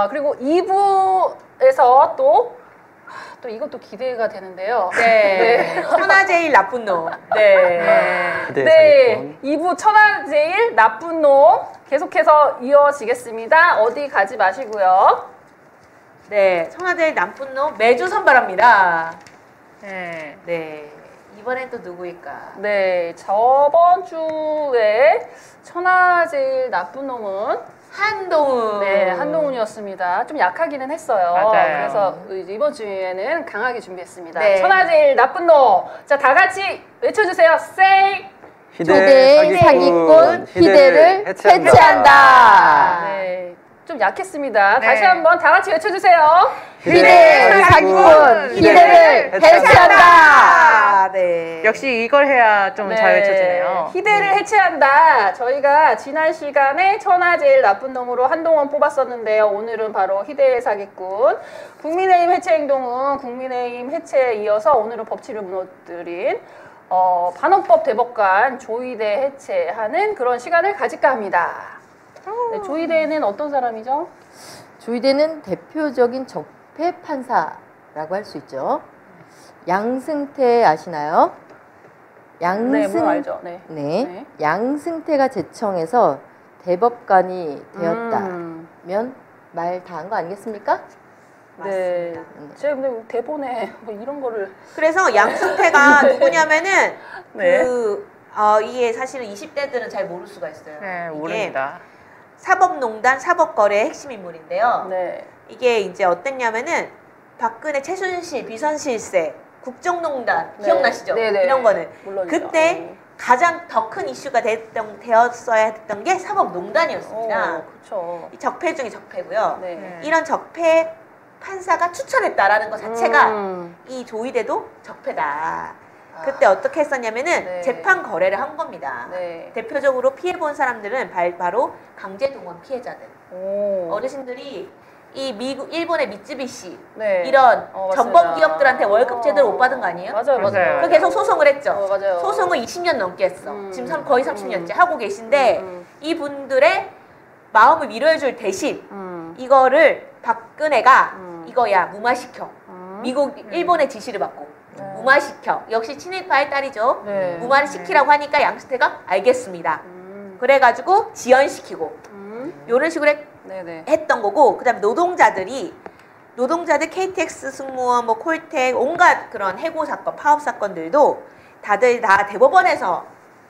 그리고 2부에서 또 이것도 기대가 되는데요. 네. 천하제일 나쁜 놈. 네. 네. 2부 천하제일 나쁜 놈 계속해서 이어지겠습니다. 어디 가지 마시고요. 네. 천하제일 나쁜 놈 매주 선발합니다. 네. 네. 이번엔 또 누구일까? 네. 저번 주에 천하제일 나쁜 놈은 한동훈. 네, 한동훈이었습니다. 좀 약하기는 했어요. 맞아요. 그래서 이번 주에는 강하게 준비했습니다. 네. 천하제일 나쁜 놈. 자, 다 같이 외쳐주세요. Say. 조대 사기꾼 희대를 해체한다. 네, 좀 약했습니다. 네. 다시 한번 다 같이 외쳐주세요. 희대 사기꾼 희대를 해체한다. 네. 역시 이걸 해야 좀 잘 외쳐지네요. 희대를 해체한다. 저희가 지난 시간에 천하제일 나쁜 놈으로 한동훈 뽑았었는데요. 오늘은 바로 희대의 사기꾼. 국민의힘 해체 행동은 국민의힘 해체에 이어서 오늘은 법치를 무너뜨린 반헌법 대법관 조희대 해체하는 그런 시간을 가질까 합니다. 네, 조희대는 어떤 사람이죠? 조희대는 대표적인 적폐 판사라고 할 수 있죠. 양승태 아시나요? 네, 뭐 알죠. 네. 네. 양승태가 제청해서 대법관이 되었다면 말 다 한 거 아니겠습니까? 네. 제가 근데 대본에 뭐 이런 거를 그래서 양승태가 누구냐면은 네. 이게 사실은 20대들은 잘 모를 수가 있어요. 네, 이게 모릅니다. 사법농단 사법거래의 핵심 인물인데요. 네. 이게 이제 어땠냐면은 박근혜 최순실 비선실세 국정농단 네. 기억나시죠? 네네. 이런 거는 물론이죠. 그때 가장 더 큰 이슈가 되었어야 했던 게 사법농단이었습니다. 그렇죠. 이 적폐 중에 적폐고요. 네. 이런 적폐 판사가 추천했다라는 것 자체가 이 조희대도 적폐다. 그때 어떻게 했었냐면은 네. 재판 거래를 한 겁니다. 네. 대표적으로 피해본 사람들은 바로 강제동원 피해자들. 오. 어르신들이 이 일본의 미쯔비시 네. 이런 맞습니다. 전범 기업들한테 월급 제대로 못 받은 거 아니에요? 맞아요. 맞아요. 그 계속 소송을 했죠. 맞아요. 소송을 20년 넘게 했어. 지금 거의 30년째 하고 계신데 이분들의 마음을 위로해줄 대신 이거를 박근혜가 이거야 무마시켜. 일본의 지시를 받고 무마시켜. 역시 친일파의 딸이죠. 네. 무마를 시키라고 하니까 양승태가 알겠습니다. 그래가지고 지연시키고 이런 식으로 네네. 했던 거고, 그다음에 노동자들 KTX 승무원, 뭐 콜텍, 온갖 그런 해고 사건, 파업 사건들도 다들 다 대법원에서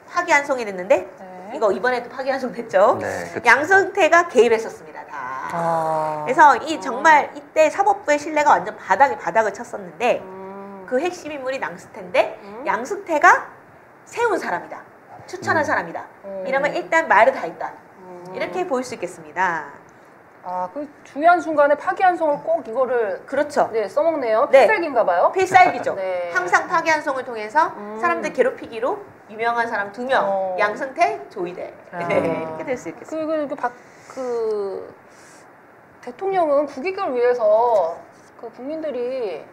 파기환송이 됐는데 네. 이거 이번에도 파기환송 됐죠. 네, 그쵸. 양승태가 개입했었습니다. 다. 그래서 정말 이때 사법부의 신뢰가 완전 바닥을 쳤었는데 그 핵심 인물이 양승태인데 양승태가 세운 사람이다. 추천한 사람이다. 이러면 일단 말을 다 했다. 이렇게 볼 수 있겠습니다. 그 중요한 순간에 파기환송을 꼭 이거를 그렇죠. 네, 써먹네요. 네. 필살기인가 봐요. 필살기죠. 네. 항상 파기환송을 통해서 사람들 괴롭히기로 유명한 사람 2명, 양승태, 조희대. 네, 이렇게 될 수 있겠습니다. 대통령은 국익을 위해서 국민들이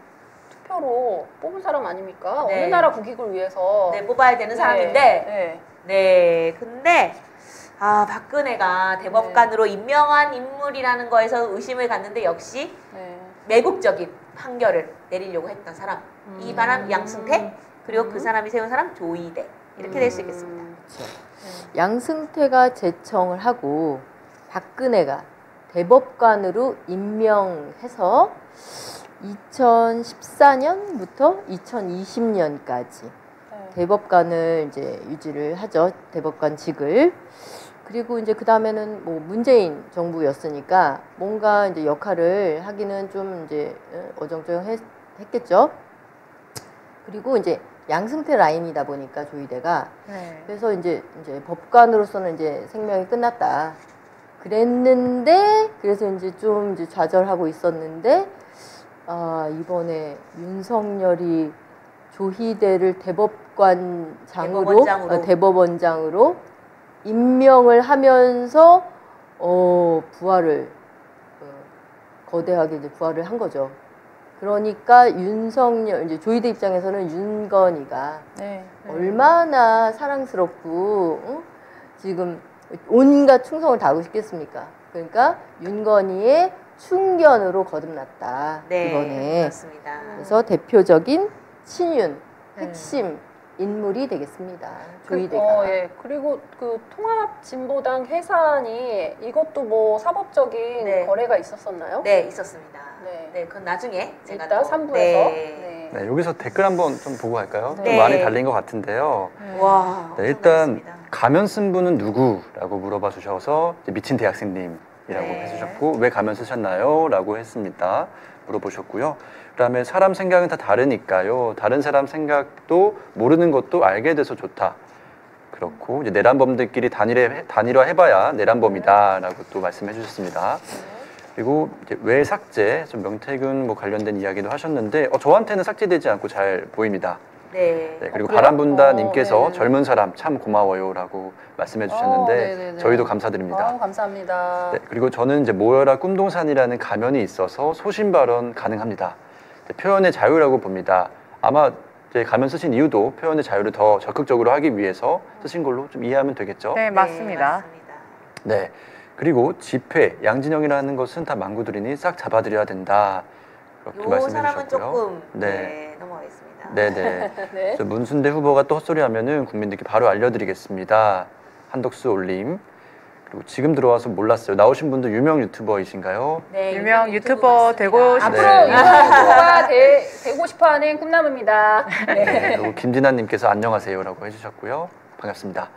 투표로 뽑은 사람 아닙니까? 네. 어느 나라 국익을 위해서 네, 뽑아야 되는 사람인데, 근데 박근혜가 대법관으로 임명한 인물이라는 거에서 의심을 갖는데 역시 매국적인 판결을 내리려고 했던 사람. 이 사람 양승태, 그리고 그 사람이 세운 사람 조희대. 이렇게 될 수 있겠습니다. 양승태가 제청을 하고 박근혜가 대법관으로 임명해서 2014년부터 2020년까지 대법관을 이제 유지를 하죠. 대법관직을. 그리고 이제 그 다음에는 뭐 문재인 정부였으니까 뭔가 이제 역할을 하기는 좀 이제 어정쩡했겠죠. 그리고 이제 양승태 라인이다 보니까 조희대가 그래서 이제 법관으로서는 이제 생명이 끝났다. 그랬는데 그래서 이제 좀 이제 좌절하고 있었는데 이번에 윤석열이 조희대를 대법원장으로 임명을 하면서 부활을 거대하게 이제 부활을 한 거죠. 그러니까 윤석열 이제 조희대 입장에서는 윤건이가 얼마나 사랑스럽고 지금 온갖 충성을 다하고 싶겠습니까? 그러니까 윤건이의 충견으로 거듭났다. 네, 이번에. 그렇습니다. 그래서 대표적인 친윤 핵심 인물이 되겠습니다. 조이대가. 예. 그리고 그 통합진보당 해산이 이것도 뭐 사법적인 네. 거래가 있었었나요? 네, 있었습니다. 네. 네, 그건 나중에 제가 이따 또 3부에서. 네. 네, 여기서 댓글 한번 좀 보고 갈까요? 네. 좀 많이 달린 것 같은데요. 와, 네, 일단 엄청났습니다. 가면 쓴 분은 누구라고 물어봐 주셔서 이제 미친 대학생님이라고 네. 해주셨고 왜 가면 쓰셨나요? 라고 했습니다. 물어보셨고요. 그다음에 사람 생각은 다 다르니까요. 다른 사람 생각도 모르는 것도 알게 돼서 좋다. 그렇고 이제 내란범들끼리 단일화해봐야 내란범이다라고 또 말씀해 주셨습니다. 그리고 이제 왜 삭제, 좀 명태균 뭐 관련된 이야기도 하셨는데 저한테는 삭제되지 않고 잘 보입니다. 네. 네, 그리고 그래요? 바람분다님께서 네. 젊은 사람 참 고마워요라고 말씀해 주셨는데 네네네. 저희도 감사드립니다. 감사합니다. 네, 그리고 저는 이제 모여라 꿈동산이라는 가면이 있어서 소신 발언 가능합니다. 네, 표현의 자유라고 봅니다. 아마 이제 가면 쓰신 이유도 표현의 자유를 더 적극적으로 하기 위해서 쓰신 걸로 좀 이해하면 되겠죠? 네, 맞습니다. 맞습니다. 네. 그리고 집회, 양진영이라는 것은 다 망구들이니 싹 잡아드려야 된다. 그렇게 요 말씀해 사람은 주셨고요. 조금 네. 네, 넘어가겠습니다. 네네. 네. 저 문순대 후보가 또 헛소리 하면은 국민들께 바로 알려드리겠습니다. 한덕수 올림. 그리고 지금 들어와서 몰랐어요. 나오신 분들 유명 유튜버이신가요? 네, 유명 유튜버 되고 맞습니다. 싶- 앞으로 네. 유명 유튜버가 되고 싶어하는 꿈나무입니다. 네. 그리고 김진아님께서 안녕하세요라고 해주셨고요. 반갑습니다.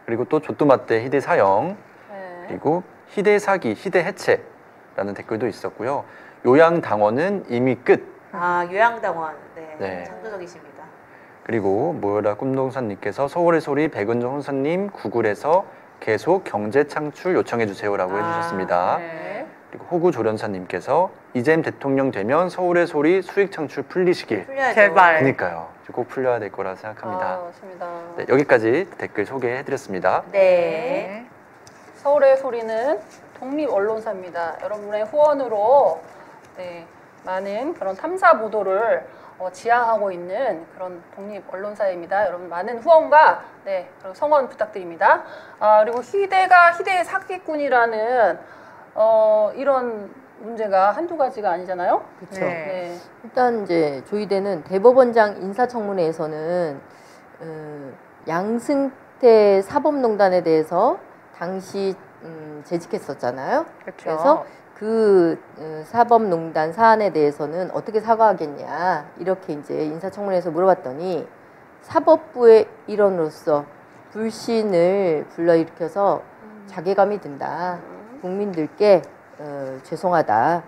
그리고 또 조또마떼 희대 사형, 네. 그리고 희대 사기, 희대 해체라는 댓글도 있었고요. 요양당원은 이미 끝. 아, 요양당원. 네. 네. 창조적이십니다. 그리고 모여라 꿈동산님께서 서울의 소리 백은정 혼사님 구글에서 계속 경제 창출 요청해 주세요라고 해주셨습니다. 네. 그리고 호구 조련사님께서 이잼 대통령 되면 서울의 소리 수익 창출 풀리시길. 풀려야죠. 제발. 그러니까요. 꼭 풀려야 될 거라 생각합니다. 맞습니다. 네, 여기까지 댓글 소개해드렸습니다. 네. 서울의 소리는 독립 언론사입니다. 여러분의 후원으로 네, 많은 그런 탐사 보도를 지향하고 있는 그런 독립 언론사입니다. 여러분 많은 후원과 네, 그리고 성원 부탁드립니다. 그리고 희대가 희대의 사기꾼이라는 이런 문제가 한두 가지가 아니잖아요. 그렇죠. 네. 네. 일단 이제 조이대는 대법원장 인사청문회에서는 양승태 사법농단에 대해서 당시 재직했었잖아요. 그렇죠. 그래서 그 사법농단 사안에 대해서는 어떻게 사과하겠냐 이렇게 이제 인사청문회에서 물어봤더니 사법부의 일원으로서 불신을 불러일으켜서 자괴감이 든다. 국민들께 죄송하다.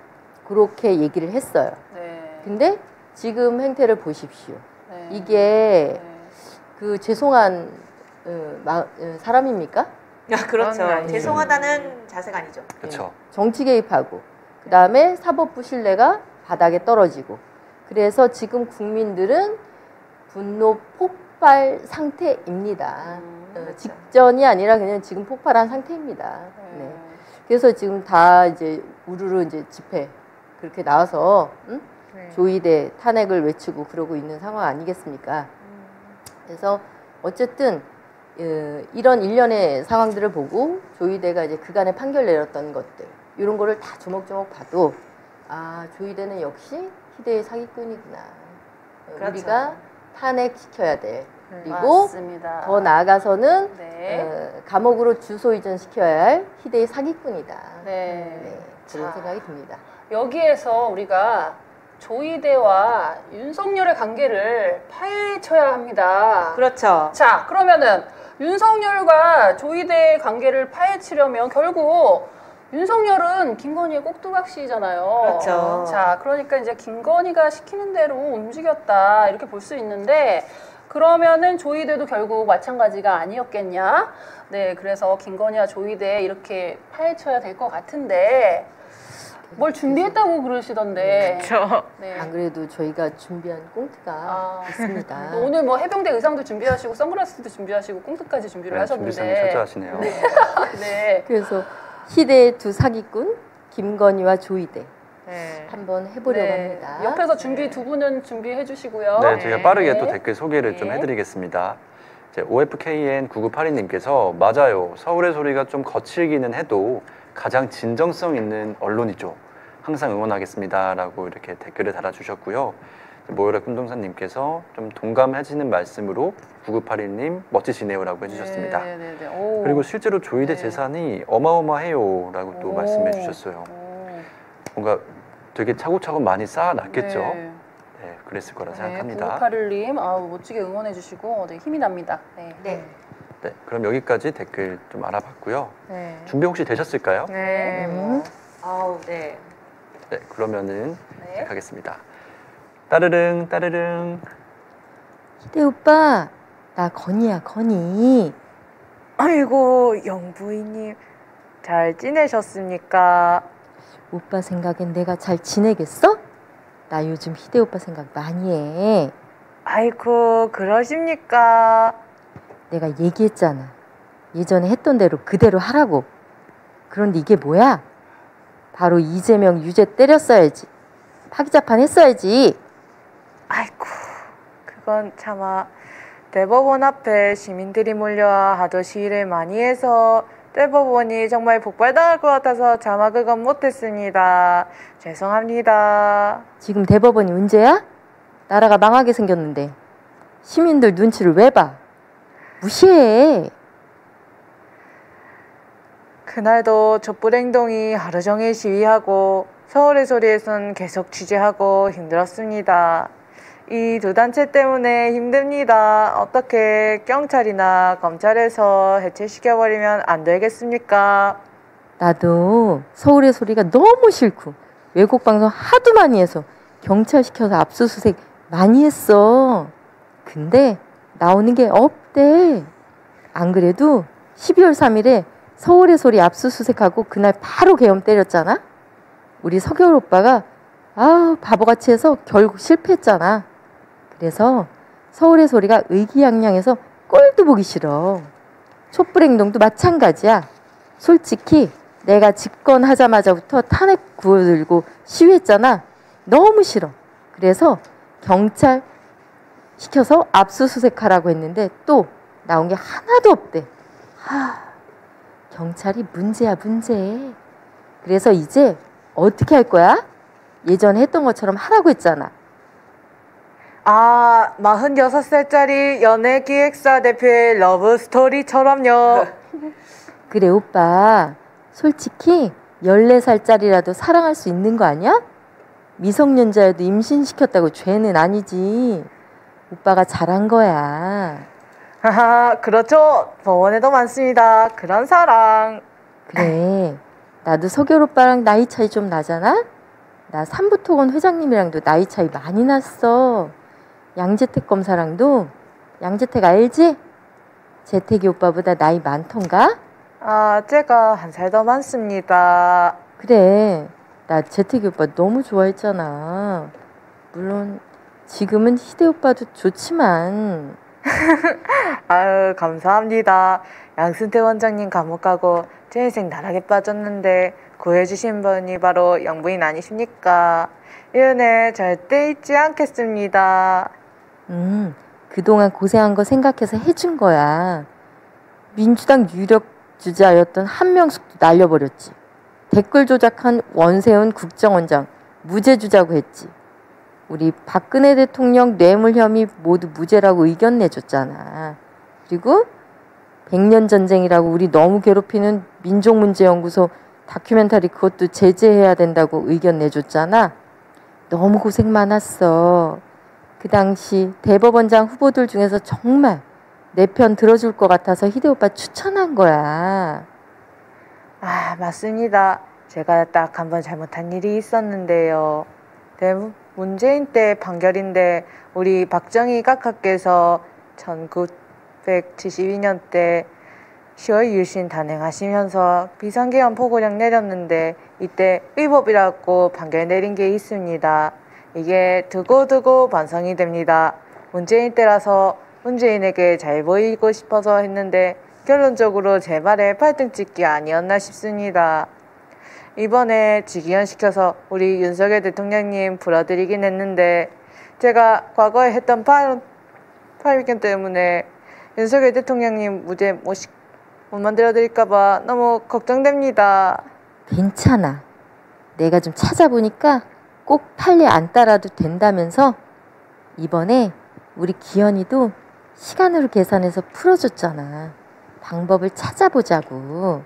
그렇게 얘기를 했어요. 네. 근데 지금 행태를 보십시오. 네. 이게 네. 그 죄송한 사람입니까? 아, 그렇죠. 그건 아니죠. 죄송하다는 자세가 아니죠. 그렇죠. 정치 개입하고 그 다음에 사법부 신뢰가 바닥에 떨어지고 그래서 지금 국민들은 분노 폭발 상태입니다. 그렇죠. 직전이 아니라 그냥 지금 폭발한 상태입니다. 네. 그래서 지금 다 이제 우르르 이제 집회 그렇게 나와서 네. 조이대 탄핵을 외치고 그러고 있는 상황 아니겠습니까? 그래서 어쨌든 이런 일련의 상황들을 보고 조이대가 이제 그간의 판결 내렸던 것들 이런 거를 다 조목조목 봐도 조이대는 역시 희대의 사기꾼이구나. 그렇죠. 우리가 탄핵시켜야 돼. 그리고 맞습니다. 더 나아가서는 네. 감옥으로 주소 이전시켜야 할 희대의 사기꾼이다. 네. 그런 자. 생각이 듭니다. 여기에서 우리가 조이대와 윤석열의 관계를 파헤쳐야 합니다. 그렇죠. 자, 그러면은 윤석열과 조이대의 관계를 파헤치려면 결국 윤석열은 김건희의 꼭두각시잖아요. 그렇죠. 자, 그러니까 이제 김건희가 시키는 대로 움직였다 이렇게 볼 수 있는데 그러면은 조이대도 결국 마찬가지가 아니었겠냐? 네, 그래서 김건희와 조이대 이렇게 파헤쳐야 될 것 같은데 뭘 준비했다고 그러시던데. 그렇죠. 네. 안 그래도 저희가 준비한 꽁트가 있습니다. 오늘 뭐 해병대 의상도 준비하시고 선글라스도 준비하시고 꽁트까지 준비를 네, 준비성이 하셨는데. 철저하시네요. 네. 그래서 희대의 두 사기꾼 김건희와 조이대 네. 한번 해보려고 네. 합니다. 옆에서 두 분은 준비해 주시고요. 네, 제가 빠르게 또 네. 댓글 소개를 좀 네. 해드리겠습니다. OFKN9982님께서 맞아요. 서울의 소리가 좀 거칠기는 해도 가장 진정성 있는 언론이죠. 항상 응원하겠습니다라고 이렇게 댓글을 달아주셨고요. 모여라 꿈동산님께서 좀 동감해지는 말씀으로 9981님 멋지시네요라고 해주셨습니다. 그리고 실제로 조이대 재산이 어마어마해요라고 또 말씀해 주셨어요. 뭔가 되게 차곡차곡 많이 쌓아놨겠죠. 네, 그랬을 거라 생각합니다. 9981님 멋지게 응원해 주시고 힘이 납니다. 네. 그럼 여기까지 댓글 좀 알아봤고요. 준비 혹시 되셨을까요? 네. 네. 네, 그러면은 시작하겠습니다. 따르릉 따르릉. 희대 오빠, 나 건이야, 건이. 아이고, 영부인님 잘 지내셨습니까? 오빠 생각엔 내가 잘 지내겠어? 나 요즘 희대 오빠 생각 많이 해. 아이고, 그러십니까? 내가 얘기했잖아. 예전에 했던 대로 그대로 하라고. 그런데 이게 뭐야? 바로 이재명 유죄 때렸어야지. 파기자판 했어야지. 아이고, 그건 차마 대법원 앞에 시민들이 몰려와 하도 시위를 많이 해서 대법원이 정말 폭발당할 것 같아서 차마 그건 못했습니다. 죄송합니다. 지금 대법원이 문제야? 나라가 망하게 생겼는데 시민들 눈치를 왜 봐? 무시해. 그날도 촛불행동이 하루 종일 시위하고 서울의 소리에선 계속 취재하고 힘들었습니다. 이 두 단체 때문에 힘듭니다. 어떻게 경찰이나 검찰에서 해체시켜버리면 안 되겠습니까? 나도 서울의 소리가 너무 싫고 외국 방송 하도 많이 해서 경찰 시켜서 압수수색 많이 했어. 근데 나오는 게 없대. 안 그래도 12월 3일에 서울의 소리 압수수색하고 그날 바로 계엄 때렸잖아. 우리 서겨울 오빠가 바보같이 해서 결국 실패했잖아. 그래서 서울의 소리가 의기양양해서 꼴도 보기 싫어. 촛불행동도 마찬가지야. 솔직히 내가 집권하자마자부터 탄핵 구호 들고 시위했잖아. 너무 싫어. 그래서 경찰 시켜서 압수수색하라고 했는데 또 나온 게 하나도 없대. 경찰이 문제야, 문제. 그래서 이제 어떻게 할 거야? 예전에 했던 것처럼 하라고 했잖아. 46살짜리 연예기획사 대표의 러브스토리처럼요. 그래, 오빠. 솔직히 14살짜리라도 사랑할 수 있는 거 아니야? 미성년자여도 임신시켰다고 죄는 아니지. 오빠가 잘한 거야. 하하, 그렇죠. 법원에도 많습니다. 그런 사랑. 그래. 나도 서결 오빠랑 나이 차이 좀 나잖아? 나 삼부토건 회장님이랑도 나이 차이 많이 났어. 양재택 검사랑도. 양재택 알지? 재택이 오빠보다 나이 많던가? 제가 한 살 더 많습니다. 그래. 나 재택이 오빠 너무 좋아했잖아. 물론 지금은 희대 오빠도 좋지만. 아유, 감사합니다. 양승태 원장님 감옥 가고 제 인생 나락에 빠졌는데 구해주신 분이 바로 영부인 아니십니까? 이 은혜 절대 잊지 않겠습니다. 그동안 고생한 거 생각해서 해준 거야. 민주당 유력 주자였던 한명숙도 날려버렸지. 댓글 조작한 원세훈 국정원장 무죄 주자고 했지. 우리 박근혜 대통령 뇌물 혐의 모두 무죄라고 의견 내줬잖아. 그리고 100년 전쟁이라고 우리 너무 괴롭히는 민족문제연구소 다큐멘터리 그것도 제재해야 된다고 의견 내줬잖아. 너무 고생 많았어. 그 당시 대법원장 후보들 중에서 정말 내 편 들어줄 것 같아서 희대 오빠 추천한 거야. 맞습니다. 제가 딱 한 번 잘못한 일이 있었는데요. 문재인 때 판결인데 우리 박정희 각하께서 1972년 때 10월 유신 단행하시면서 비상계엄 포고령 내렸는데 이때 위법이라고 판결 내린 게 있습니다. 이게 두고두고 반성이 됩니다. 문재인 때라서 문재인에게 잘 보이고 싶어서 했는데 결론적으로 제 말에 발등찍기 아니었나 싶습니다. 이번에 직위원시켜서 우리 윤석열 대통령님 불러드리긴 했는데 제가 과거에 했던 파일견 때문에 윤석열 대통령님 무죄 못 만들어드릴까봐 너무 걱정됩니다. 괜찮아. 내가 좀 찾아보니까 꼭 판례 안 따라도 된다면서 이번에 우리 기현이도 시간으로 계산해서 풀어줬잖아. 방법을 찾아보자고.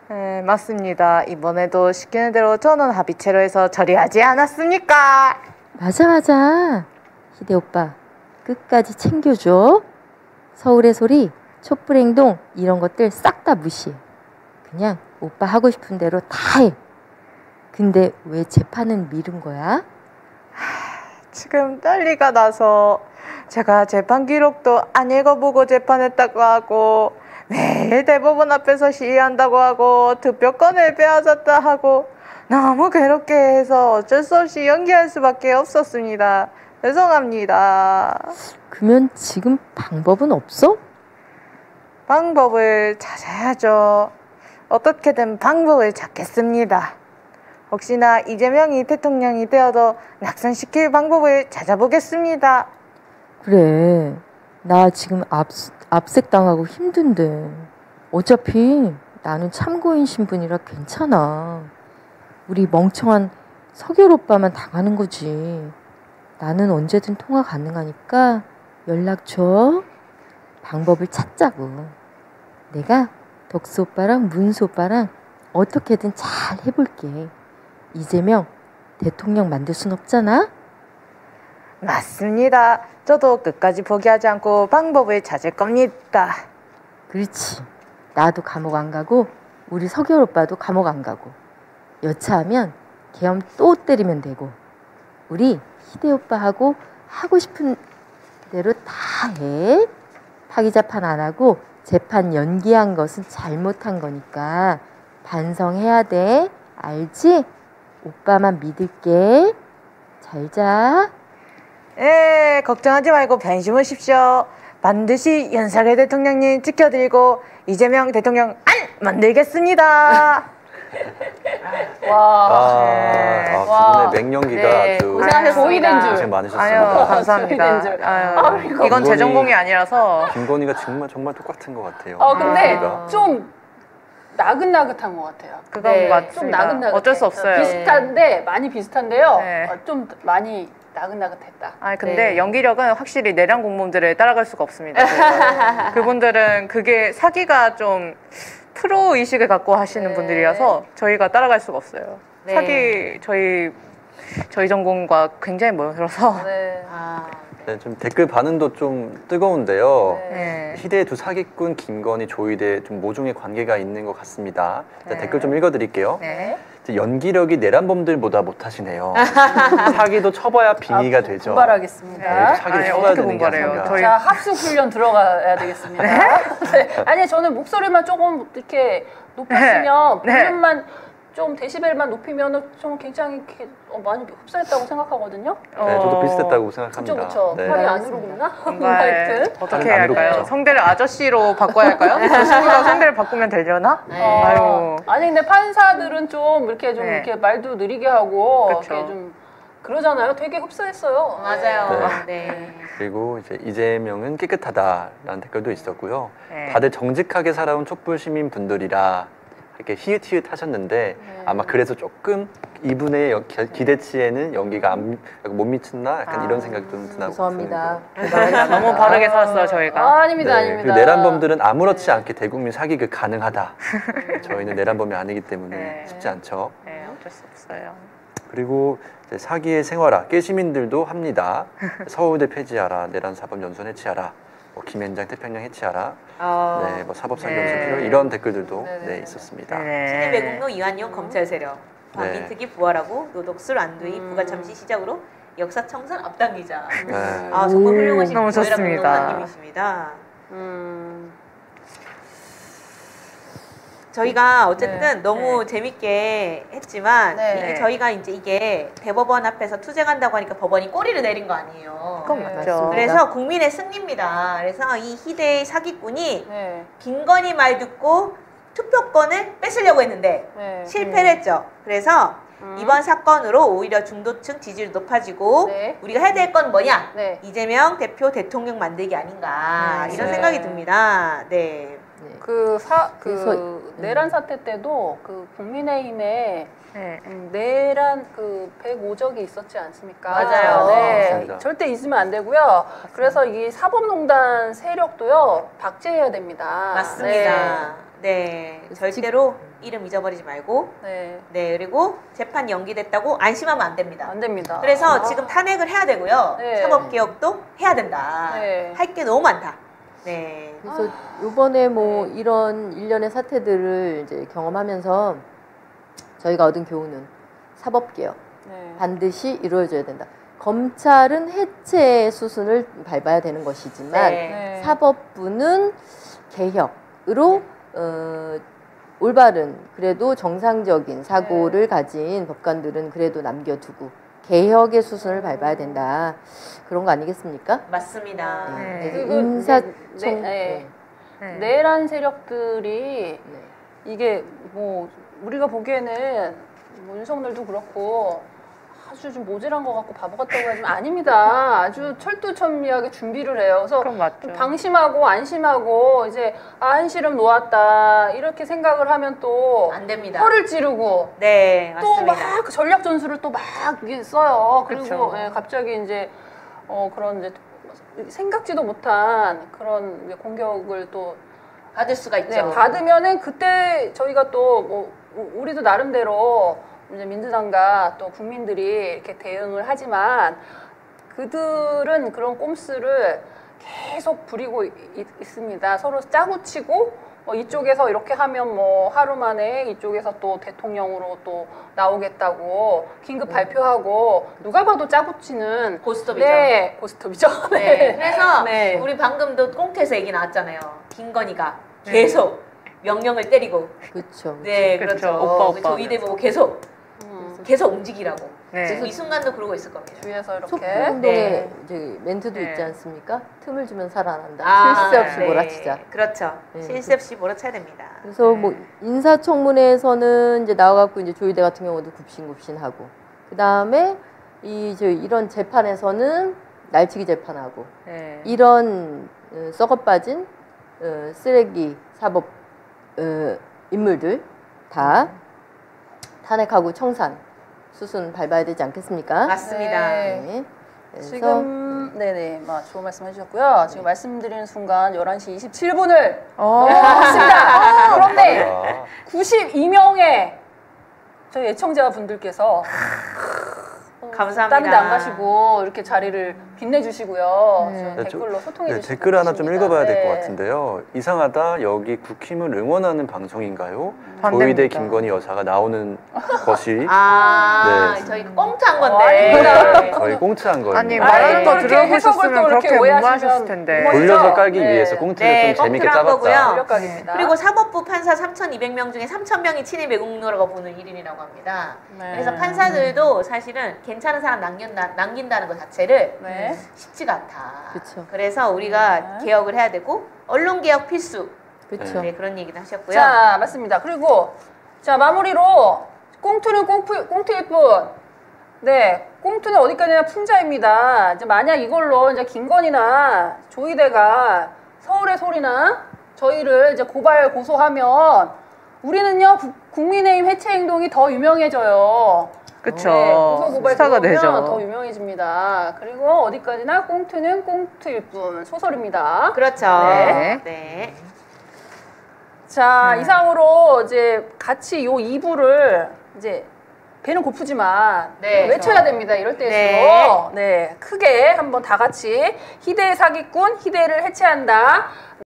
네, 맞습니다. 이번에도 시키는 대로 전원 합의체로 해서 처리하지 않았습니까? 맞아. 희대 오빠 끝까지 챙겨줘. 서울의 소리, 촛불행동 이런 것들 싹 다 무시해. 그냥 오빠 하고 싶은 대로 다 해. 근데 왜 재판은 미룬 거야? 지금 난리가 나서 제가 재판 기록도 안 읽어보고 재판했다고 하고 매일 대법원 앞에서 시위한다고 하고 득표권을 빼앗았다 하고 너무 괴롭게 해서 어쩔 수 없이 연기할 수밖에 없었습니다. 죄송합니다. 그러면 지금 방법은 없어? 방법을 찾아야죠. 어떻게든 방법을 찾겠습니다. 혹시나 이재명이 대통령이 되어도 낙선시킬 방법을 찾아보겠습니다. 그래. 나 지금 압색당하고 힘든데. 어차피 나는 참고인 신분이라 괜찮아. 우리 멍청한 석열 오빠만 당하는 거지. 나는 언제든 통화 가능하니까 연락 줘. 방법을 찾자고. 내가 덕수 오빠랑 문수 오빠랑 어떻게든 잘 해볼게. 이재명 대통령 만들 순 없잖아? 맞습니다. 저도 끝까지 포기하지 않고 방법을 찾을 겁니다. 그렇지. 나도 감옥 안 가고 우리 석열 오빠도 감옥 안 가고 여차하면 계엄 또 때리면 되고 우리 희대 오빠하고 하고 싶은 대로 다 해. 파기자판 안 하고 재판 연기한 것은 잘못한 거니까 반성해야 돼. 알지? 오빠만 믿을게. 잘 자. 예, 걱정하지 말고 변심 오십시오. 반드시 윤석열 대통령님 지켜드리고 이재명 대통령 안 만들겠습니다. 와. 두 분의 맹연기가 네, 아주 고생하셨습니다. 고생 아유, 많으셨습니다. 감사합니다. 소리 낸 줄. 아유, 이건 제 전공이 아니라서. 김건희가 정말 똑같은 것 같아요. 근데 목소리가. 좀 나긋나긋한 것 같아요. 그건 좀 맞습니다. 나긋나긋해. 어쩔 수 없어요. 비슷한데 많이 비슷한데요. 네. 좀 많이 나긋나긋했다. 아니 근데 네. 연기력은 확실히 내란 공무원들을 따라갈 수가 없습니다. 그분들은 그게 사기가 좀 프로 의식을 갖고 하시는 네. 분들이라서 저희가 따라갈 수가 없어요. 네. 사기 저희 전공과 굉장히 멀어서. 네. 네, 좀 댓글 반응도 좀 뜨거운데요. 네. 희대의 두 사기꾼 김건희, 조이대 좀 모종의 관계가 있는 것 같습니다. 네. 댓글 좀 읽어드릴게요. 네. 이제 연기력이 내란범들보다 못하시네요. 사기도 쳐봐야 빙의가 되죠. 분발하겠습니다. 네, 사기를 아니, 쳐봐야 어떻게 되는 게 분발해요? 아닌가. 저희- 자, 합숙 훈련 들어가야 되겠습니다. 네. 아니, 저는 목소리만 조금 이렇게 높였으면 네. 볼륨만 좀 데시벨만 높이면 좀 굉장히 이렇게 많이 흡사했다고 생각하거든요. 네, 저도 비슷했다고 생각합니다. 그쵸. 네. 팔이 안으로 굽나? 뭔가 하여튼. 어떻게 다른 해야 안으로 할까요? 굽죠. 성대를 아저씨로 바꿔야 할까요? 저 친구가 성대를 바꾸면 되려나? 아유. 아니 근데 판사들은 좀 이렇게 좀 네. 이렇게 말도 느리게 하고 그쵸. 이렇게 좀 그러잖아요. 되게 흡사했어요. 맞아요. 네. 그리고 이제 이재명은 깨끗하다라는 댓글도 있었고요. 네. 다들 정직하게 살아온 촛불 시민 분들이라 이렇게 히읗히읗 하셨는데 아마 그래서 조금 이분의 기대치에는 연기가 못 미쳤나 약간 이런 생각이 좀 드나 죄송합니다. 너무 바르게 살았어요 저희가. 아닙니다, 네, 아닙니다. 그리고 내란범들은 아무렇지 않게 대국민 사기가 가능하다. 저희는 내란범이 아니기 때문에 네. 쉽지 않죠. 네, 어쩔 수 없어요. 그리고 이제 사기의 생활화 깨시민들도 합니다. 서울대 폐지하라, 내란 사법 연수원 해체하라, 뭐 김현장 태평양 해체하라, 네, 뭐 사법 사기 연수 네. 필요 이런 댓글들도 네네네. 네, 있었습니다. 신의 외국노 이완용 검찰 세력 네. 반민특위 부활하고 노독술 안두희 부가 잠시 시작으로 역사 청산 앞당기자. 네. 아 정말 훌륭하신 너무 좋습니다. 공로사님이십니다. 음, 저희가 어쨌든 네. 너무 재밌게 했지만 네. 저희가 이제 이게 대법원 앞에서 투쟁한다고 하니까 법원이 꼬리를 내린 거 아니에요. 그건 네. 맞죠. 그래서 국민의 승리입니다. 그래서 이 희대의 사기꾼이 네, 김건희 말 듣고 투표권을 뺏으려고 했는데 네. 실패를 했죠. 그래서 이번 사건으로 오히려 중도층 지지율이 높아지고 네. 우리가 해야 될 건 뭐냐? 네. 이재명 대표 대통령 만들기 아닌가 네. 이런 네. 생각이 듭니다. 네. 네. 그래서 내란 사태 때도 그 국민의힘에 네. 내란 그 105적이 있었지 않습니까? 맞아요. 네, 맞습니다. 절대 있으면 안 되고요. 그래서 이 사법농단 세력도요 박제해야 됩니다. 맞습니다. 네, 절대로 이름 잊어버리지 말고 네, 네, 그리고 재판 연기됐다고 안심하면 안 됩니다. 안 됩니다. 그래서 지금 탄핵을 해야 되고요. 네. 사법개혁도 해야 된다. 네. 할 게 너무 많다. 네. 그래서 요번에 뭐 이런 일련의 사태들을 이제 경험하면서 저희가 얻은 교훈은 사법개혁 네. 반드시 이루어져야 된다. 검찰은 해체 수순을 밟아야 되는 것이지만 네. 사법부는 개혁으로 올바른 그래도 정상적인 사고를 가진 법관들은 그래도 남겨두고 개혁의 수순을 밟아야 된다. 그런 거 아니겠습니까? 맞습니다. 네. 그리고 인사청 내란 세력들이 네. 이게 뭐 우리가 보기에는 뭐 윤석열도 그렇고 아주 좀 모질한 것 같고 바보 같다고 하지만 아닙니다. 아주 철두철미하게 준비를 해요. 그래서 그럼 맞죠. 방심하고 안심하고 이제 한시름 놓았다 이렇게 생각을 하면 또 안 됩니다. 허를 찌르고 네, 또 맞습니다. 막 전략 전술을 또 막 써요. 그리고 그쵸. 갑자기 이제 그런 이제 생각지도 못한 그런 공격을 또 받을 수가 있죠. 네, 받으면은 그때 저희가 또 뭐 우리도 나름대로 이제 민주당과 또 국민들이 이렇게 대응을 하지만 그들은 그런 꼼수를 계속 부리고 있습니다. 서로 짜고 치고 이쪽에서 이렇게 하면 뭐 하루 만에 이쪽에서 또 대통령으로 또 나오겠다고 긴급 발표하고 누가 봐도 짜고 치는 고스톱이죠. 네, 고스톱이죠. 네. 그래서 네. 우리 방금도 꽁트에서 얘기 나왔잖아요. 김건희가 계속 명령을 때리고. 그렇죠. 네, 그쵸. 그렇죠. 오빠. 조이대 보고 계속 움직이라고. 네. 이 순간도 그러고 있을 겁니다. 주위에서 이렇게 속보운동에 네. 이제 멘트도 네. 있지 않습니까? 틈을 주면 살아난다. 아, 실수 없이 네. 몰아치자. 그렇죠. 네. 실수 없이 몰아쳐야 됩니다. 그래서 뭐 인사청문회에서는 이제 나와갖고 이제 조희대 같은 경우도 굽신굽신하고 그 다음에 이런 재판에서는 날치기 재판하고 네. 이런 썩어빠진 쓰레기 사법 인물들 다 탄핵하고 청산 수순 밟아야 되지 않겠습니까? 맞습니다. 네. 네. 그래서 지금 네네 좋은 말씀 해주셨고요. 지금 말씀드리는 순간 11시 27분을 어. 넘어갔습니다. 그런데 아, 92명의 저희 애청자분들께서 감사합니다. 다른 데 안 가시고 이렇게 자리를 빛내주시고요. 네. 저 댓글로 소통해 네, 주시고 댓글 하나 좀 계십니다. 읽어봐야 될 것 네. 같은데요. 이상하다. 여기 국힘을 응원하는 방송인가요? 반대입니다. 조희대 김건희 여사가 나오는 것이 아, 네. 저희 꽁트한 아닙니다. 건데. 거의 꽁트한 거예요. 아니, 아니, 말하는 거 그렇게 해석을 들어보셨으면 또 이렇게 그렇게 오해하시면 무마하셨을 텐데. 뭐 돌려서 깔기 네. 위해서 꽁트를 네, 좀 재밌게 꽁트를 한 짜봤다. 거고요. 전력각입니다. 그리고 사법부 판사 3,200명 중에 3,000명이 친일 매국노라고 보는 일인이라고 합니다. 네. 그래서 판사들도 사실은 괜찮은 사람 남긴다는 것 자체를 네. 쉽지가 않다. 그쵸. 그래서 우리가 네. 개혁을 해야 되고 언론 개혁 필수. 그렇죠. 네, 그런 얘기도 하셨고요. 자, 맞습니다. 그리고 자 마무리로 꽁투는 꽁투일 뿐. 네, 꽁투는 어디까지나 풍자입니다. 이제 만약 이걸로 이제 김건희나 조희대가 서울의 소리나 저희를 이제 고소하면 우리는요 국민의힘 해체 행동이 더 유명해져요. 그쵸. 네, 고소고발 스타가 들어오면 되죠. 더 유명해집니다. 그리고 어디까지나 꽁투는 꽁투일 뿐 소설입니다. 그렇죠. 네. 네. 자, 이상으로 이제 같이 요 2부를 이제 배는 고프지만 네. 외쳐야 됩니다. 이럴 때일수록. 네. 크게 한번 다 같이 희대의 사기꾼, 희대를 해체한다.